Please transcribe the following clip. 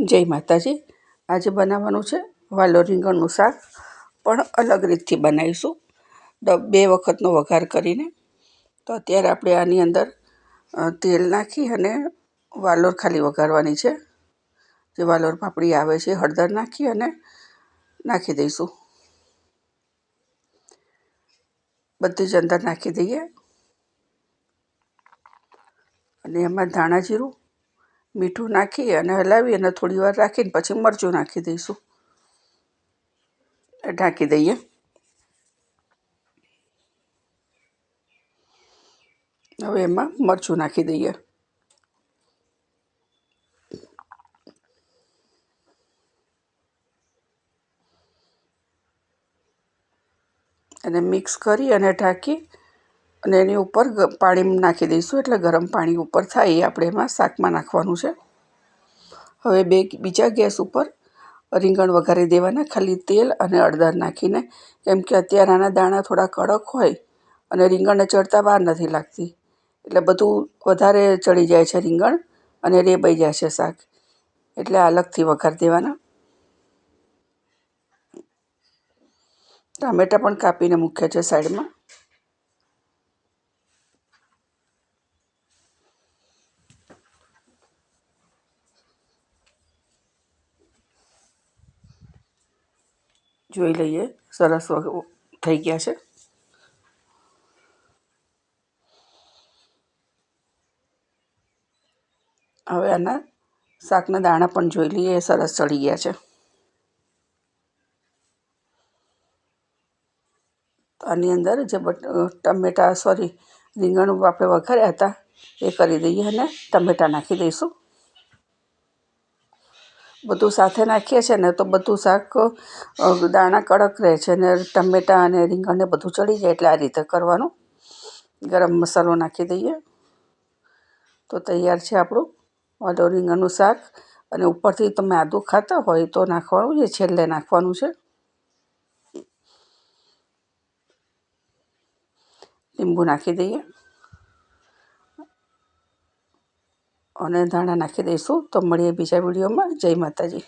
જય માતાજી। આજે બનાવવાનું છે વાલોર રીંગણનું શાક, પણ અલગ રીતથી બનાવીશું, 2 વખતનો વઘાર કરીને। તો અત્યારે આપણે આની અંદર તેલ નાખી અને વાલોર ખાલી વઘારવાની છે, જે વાલોર પાપડી આવે છે। હળદર નાખી અને નાખી દઈશું, બધી જ અંદર નાખી દઈએ અને એમાં ધાણા જીરું, મીઠું નાખી અને હલાવી અને થોડી વાર રાખીને પછી મરચું નાખી દઈશું, ઢાંકી દઈએ। હવે એમાં મરચું નાખી દઈએ અને મિક્સ કરી અને ઢાંકી અને એની ઉપર પાણી નાખી દઈશું, એટલે ગરમ પાણી ઉપર થાય એ આપણે એમાં શાકમાં નાખવાનું છે। હવે બીજા ગેસ ઉપર રીંગણ વઘારી દેવાના, ખાલી તેલ અને હળદર નાખીને, કેમ કે અત્યારે આના દાણા થોડા કડક હોય અને રીંગણને ચડતા વાર નથી લાગતી, એટલે બધું વધારે ચડી જાય છે રીંગણ અને રેબાઈ જાય છે શાક, એટલે અલગથી વઘારી દેવાના। ટામેટાં પણ કાપીને મૂક્યા છે સાઈડમાં। જોઈ લઈએ, સરસ થઈ ગયા છે। હવે આના શાકના દાણા પણ જોઈ લઈએ, એ સરસ ચડી ગયા છે। આની અંદર જે રીંગણ આપણે વઘાર્યા હતા એ કરી દઈએ અને ટમેટાં નાખી દઈશું। બધું સાથે નાખીએ છીએ ને તો બધું શાક દાણા કડક રહે છે અને ટમેટાં અને રીંગણને બધું ચડી જાય, એટલે આ રીતે કરવાનું। ગરમ મસાલો નાખી દઈએ તો તૈયાર છે આપણું વાલોર રીંગણનું શાક। અને ઉપરથી તમે આદું ખાતા હોય તો નાખવાનું, જે છેલ્લે નાખવાનું છે। લીંબુ નાખી દઈએ અને ધાણા નાખી દઈશું। તો મળીએ બીજા વિડીયોમાં। જય માતાજી।